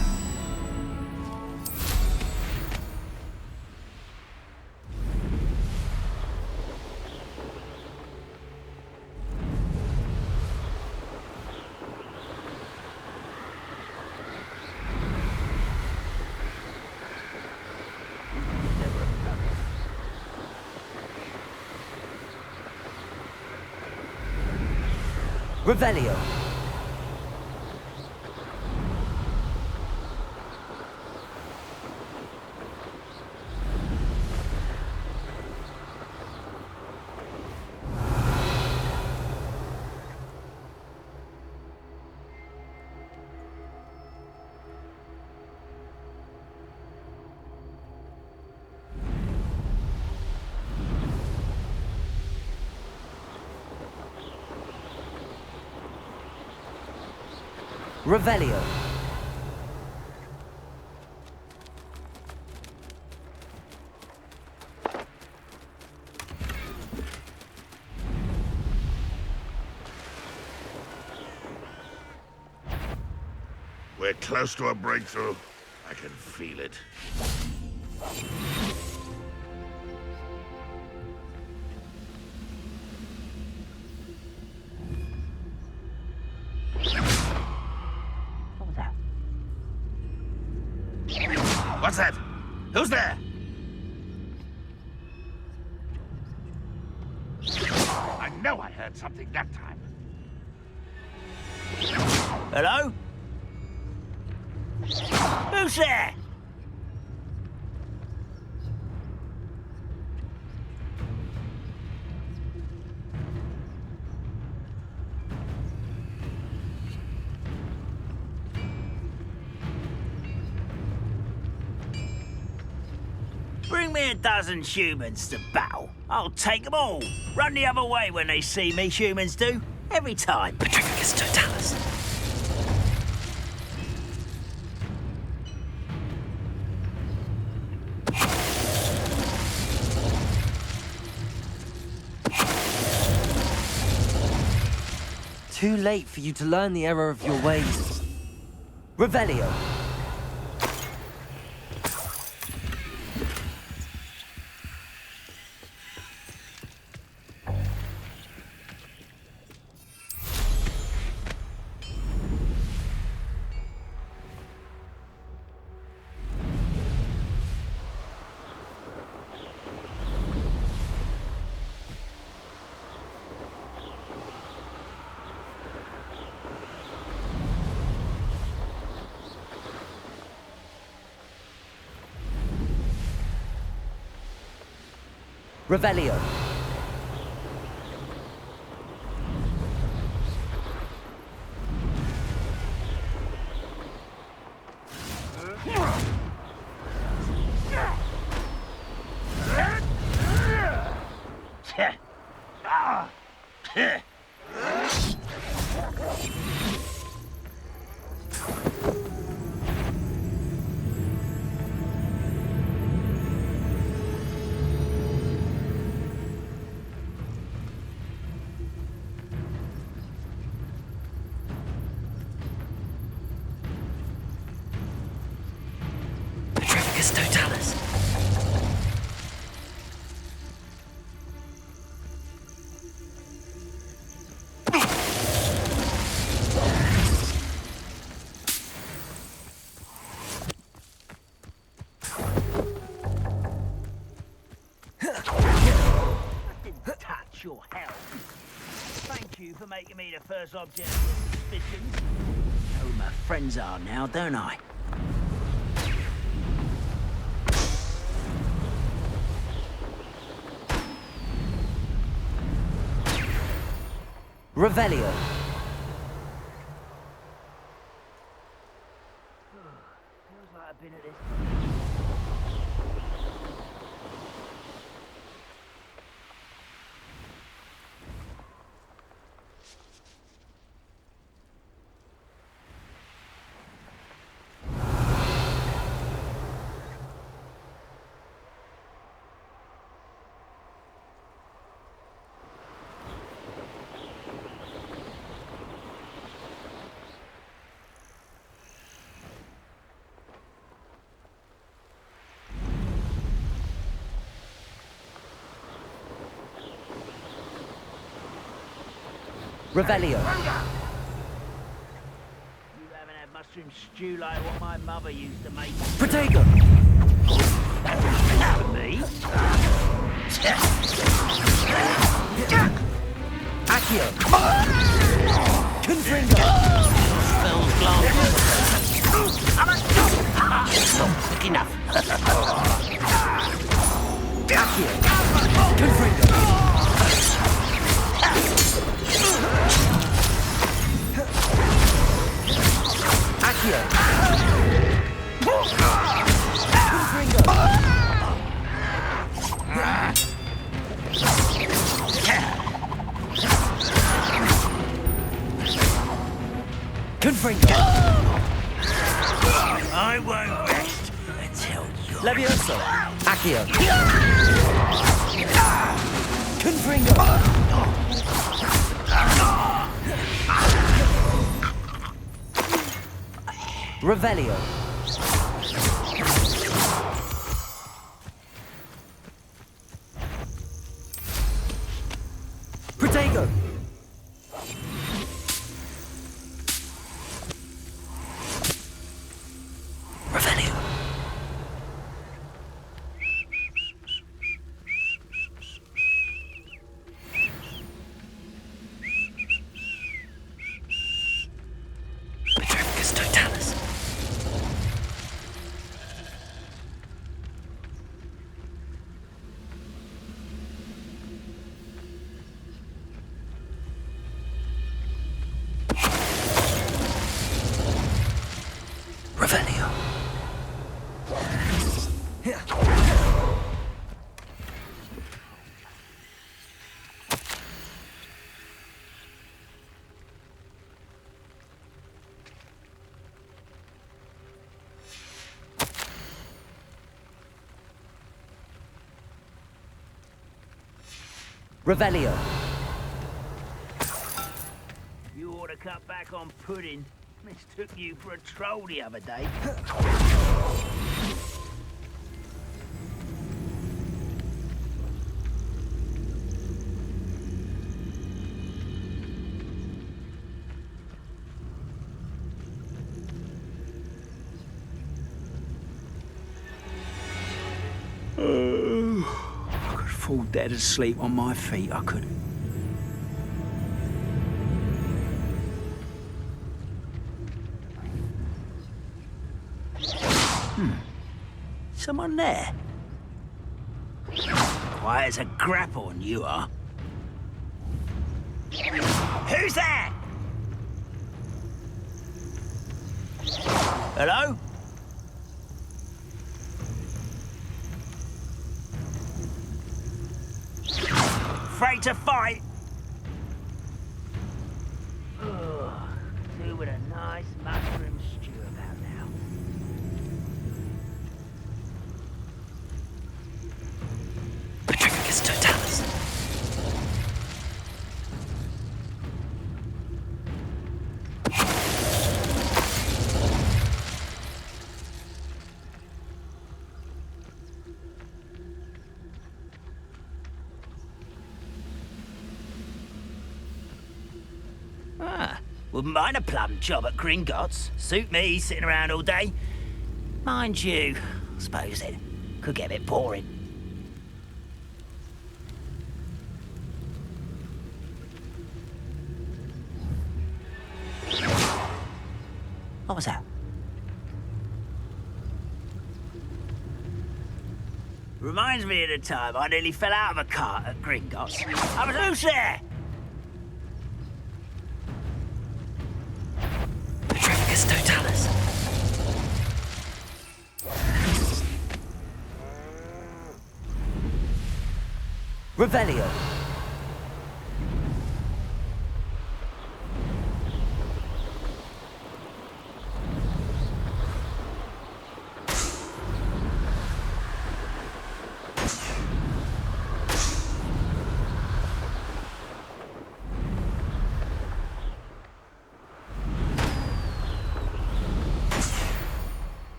Revelio. Revelio. We're close to a breakthrough. I can feel it. What's that? Who's there? know I heard something that time. Hello? Who's there? Bring me a dozen humans to battle. I'll take them all. Run the other way when they see me, humans do. Every time. Petrificus totalis. Too late for you to learn the error of your ways. Revelio. Revelio. Petrificus totalis. Touch your help. Thank you for making me the first object of suspicions. Know who my friends are now, don't I? Revelio. Feels like I've been at this. Revelio. You haven't had mushroom stew like what my mother used to make. Protego. For me? Accio. Confringo. Spells glance. Not quick enough. Accio. Confringo. Accio. Confringo. I won't rest until you. Levioso. Accio. Confringo. Revelio. Protego. Revelio. Revelio. You ought to cut back on pudding. Mistook you for a troll the other day. I could fall dead asleep on my feet, I could. Someone there? Quiet as a grapple, you are. Who's there? Hello? Afraid to fight? Oh, do with a nice mushroom stew about now. Petrificus totalis. Wouldn't mind a plum job at Gringotts. Suit me, sitting around all day. Mind you, I suppose it could get a bit boring. What was that? Reminds me of the time I nearly fell out of a cart at Gringotts. I was loose there! Petrificus totalis. Revelio.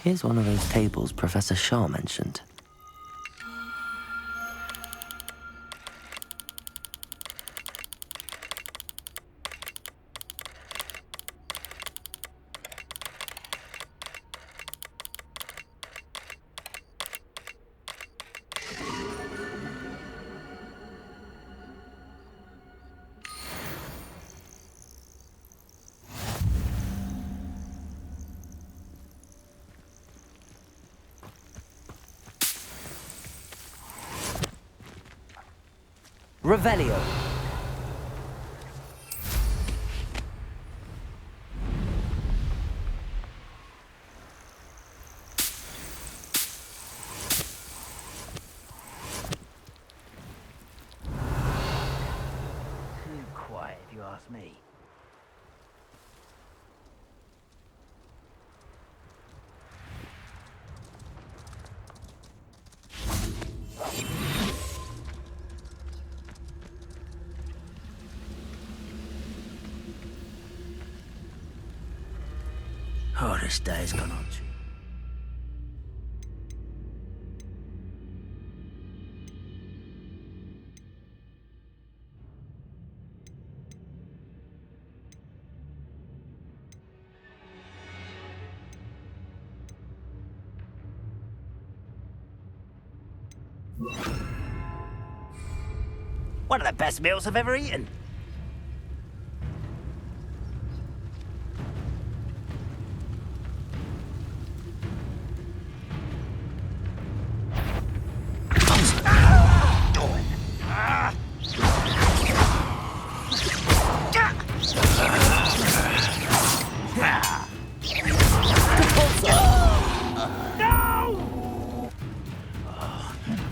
Here's one of those tables Professor Shah mentioned. Revelio. Too quiet, if you ask me. Oh, this day's gone on too. One of the best meals I've ever eaten.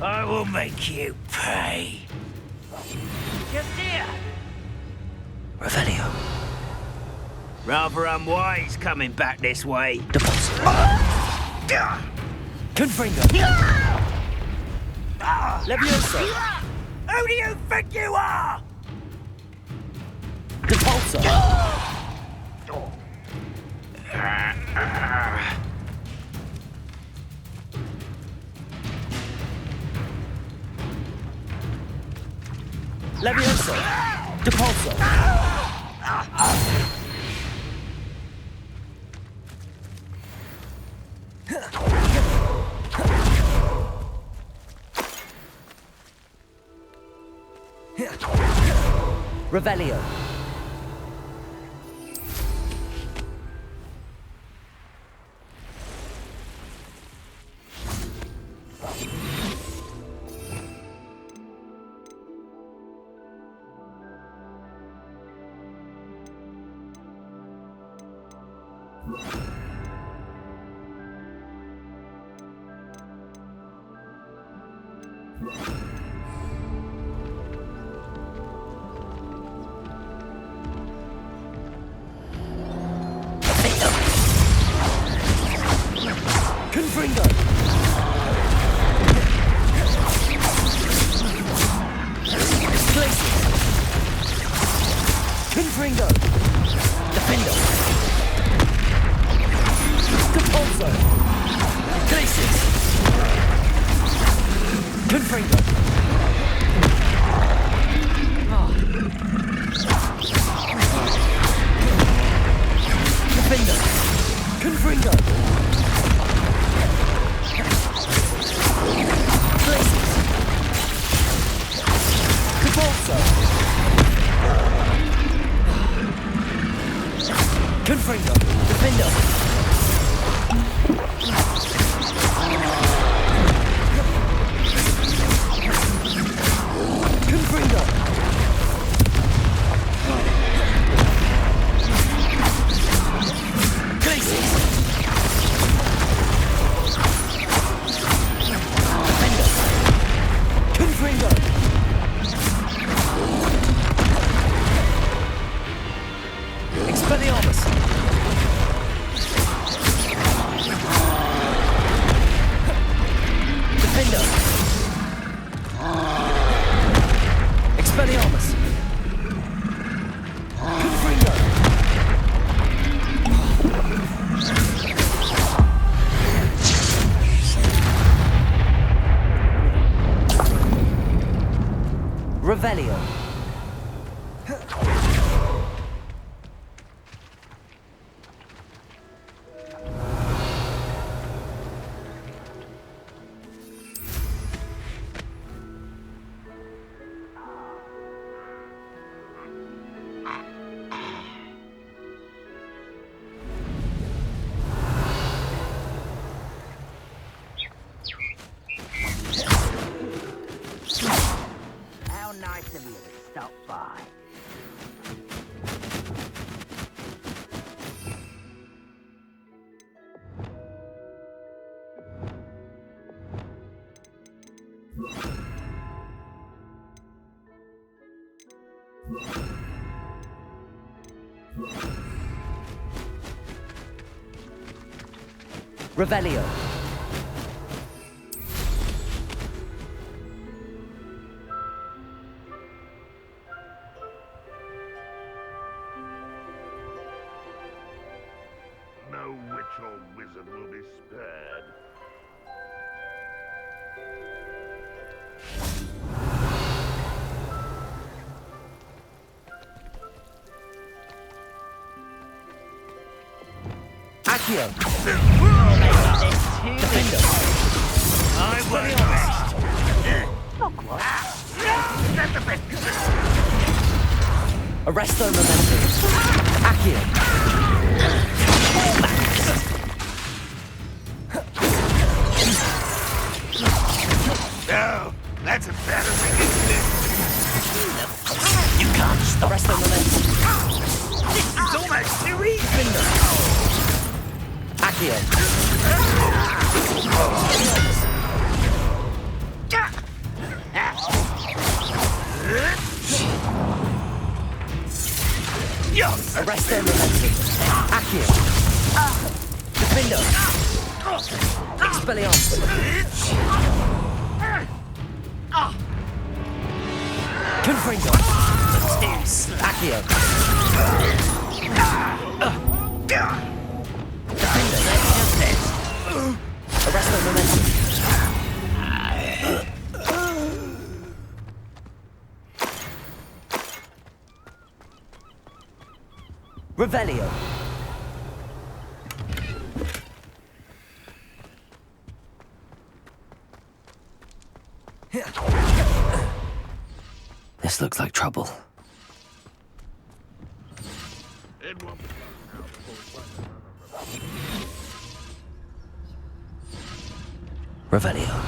I will make you pay. Just here. Revelio. Rather unwise coming back this way. Confringo. Levioso. Who do you think you are? Depulso. Levioso. Depulso. Revelio. Confringo. Places. Confringo. Defendo. Depulso. Places. Confringo. Defendo. Confringo. Places. Depulso. Confringo. Defendo. Confringo. Places. Defendo. Confringo. Expelliarmus. Defendo. Expelliarmus. Confringo. Revelio. How nice of you to stop by. Revelio. No witch or wizard will be spared. Accio. Defendo. I work best. Arresto Momentum. Accio. No, that's embarrassing, isn't it? You can't stop. Arresto Momentum. This is almost too easy. Accio. Arrest their momentum. Accio. Defendo. Expelliarmus. Confringo. Accio. Defendo. Arrest their momentum. Revelio. This looks like trouble. Revelio.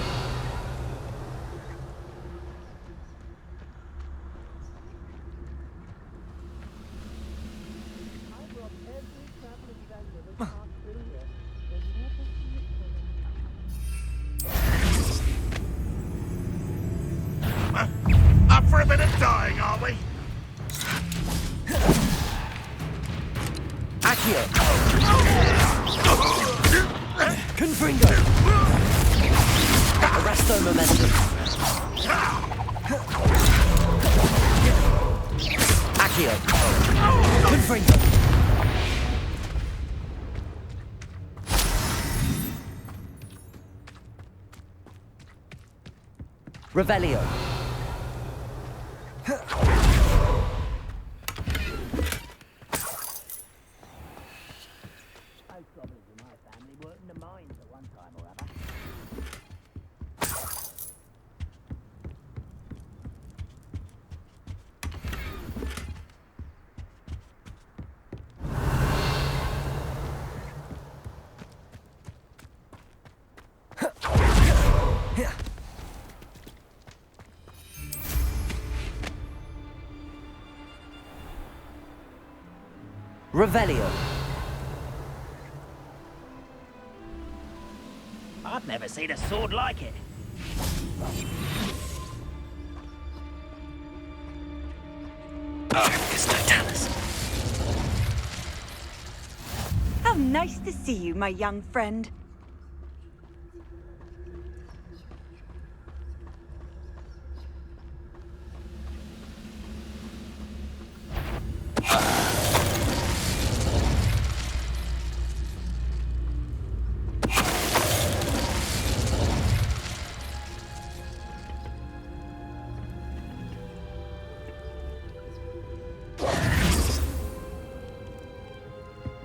Up for a bit of dying, are we? Accio. Confringo. Arresto momentum. Accio. Confringo. Revelio. Revelio. I've never seen a sword like it. How nice to see you, my young friend.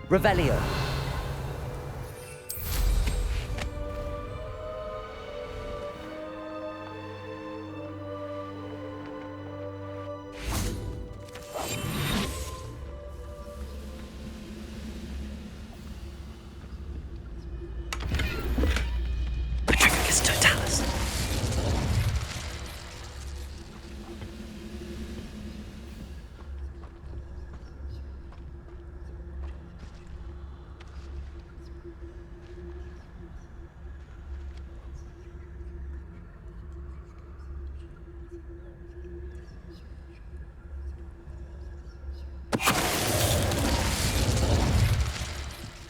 Revelio. Patricus Totalis.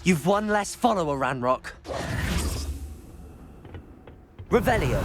You've one less follower, Ranrock. Revelio.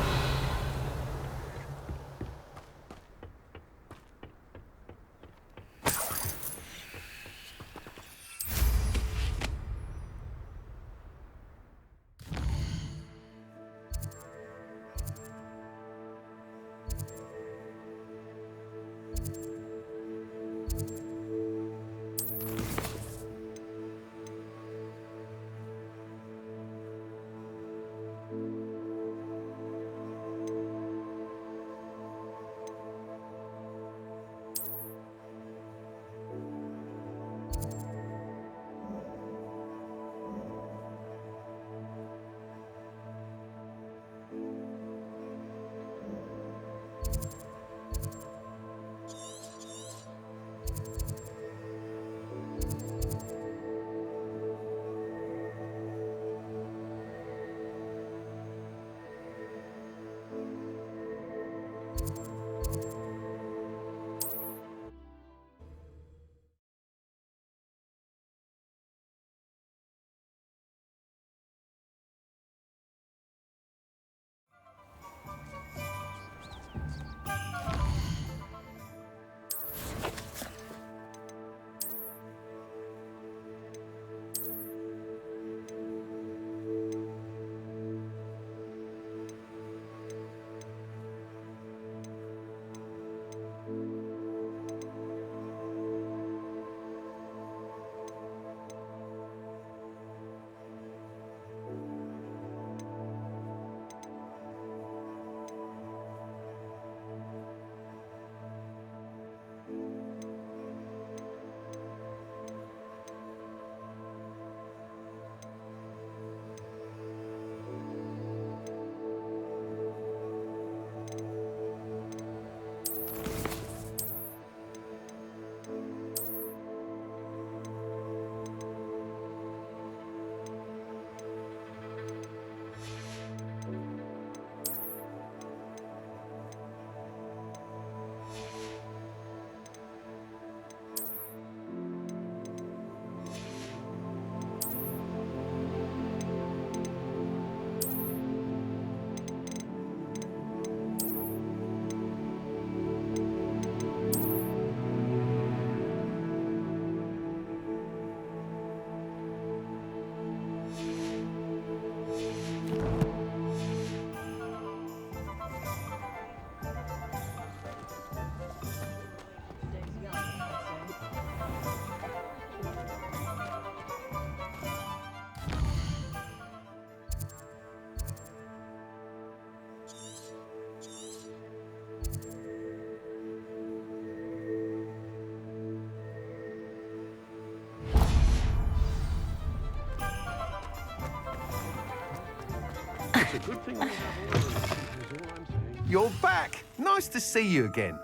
a good thing we have all of this, is all I'm saying. You're back. Nice to see you again.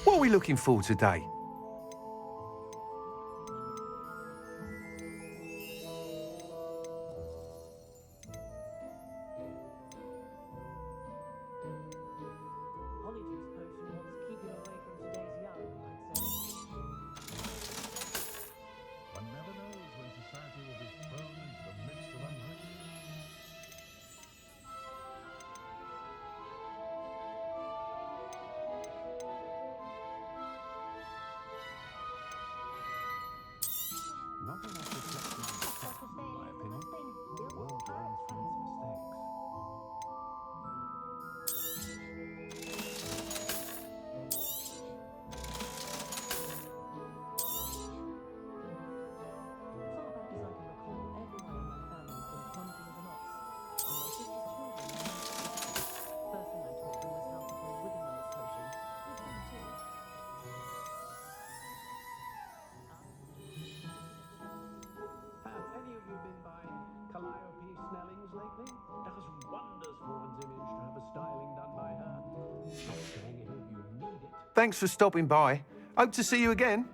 What are we looking for today? One never knows when society will be thrown into the midst of unrest. Not enough reflection on the past, in my opinion. The world learns from its mistakes. Have any of you been by Calliope Snelling's lately? Does wonders for one's image to have a styling done by her. Not saying any of you need it. Thanks for stopping by. Hope to see you again.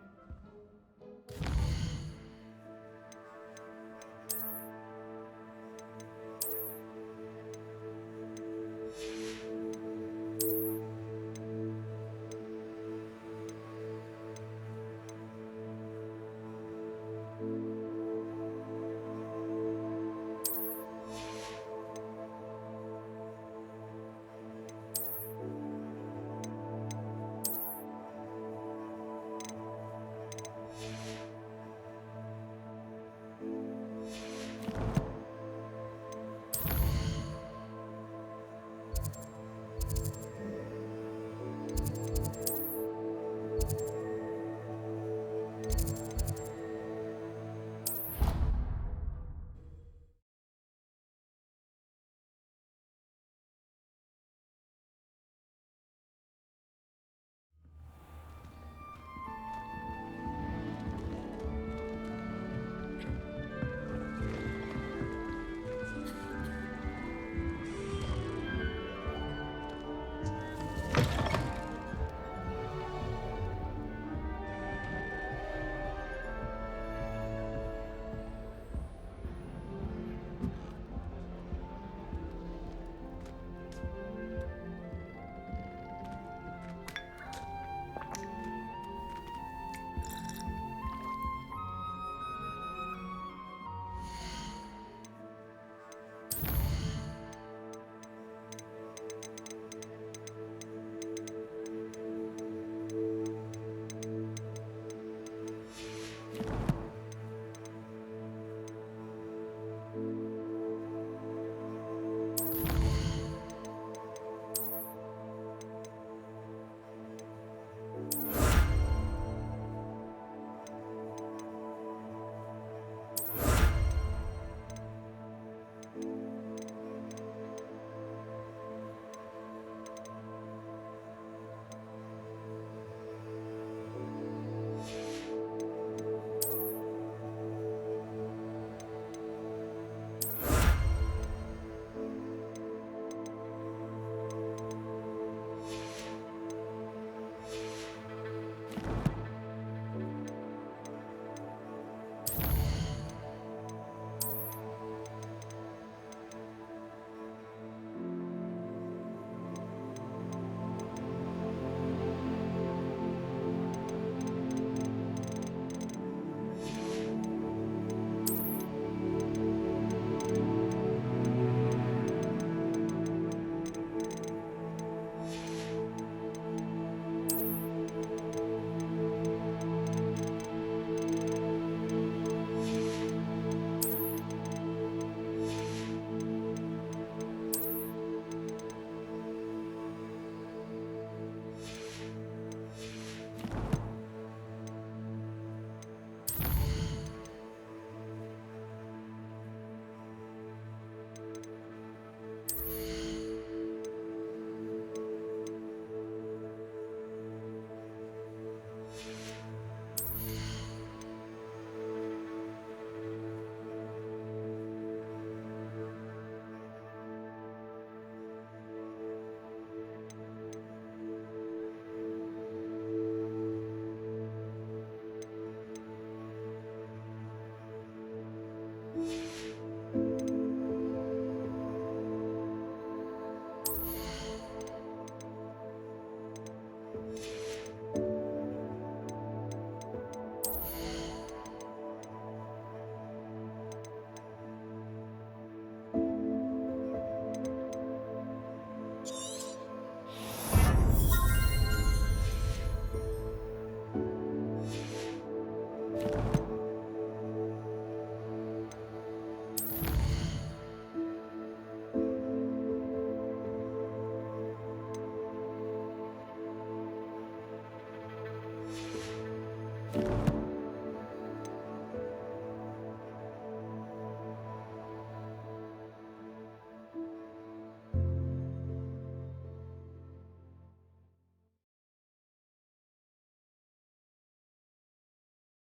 Bye.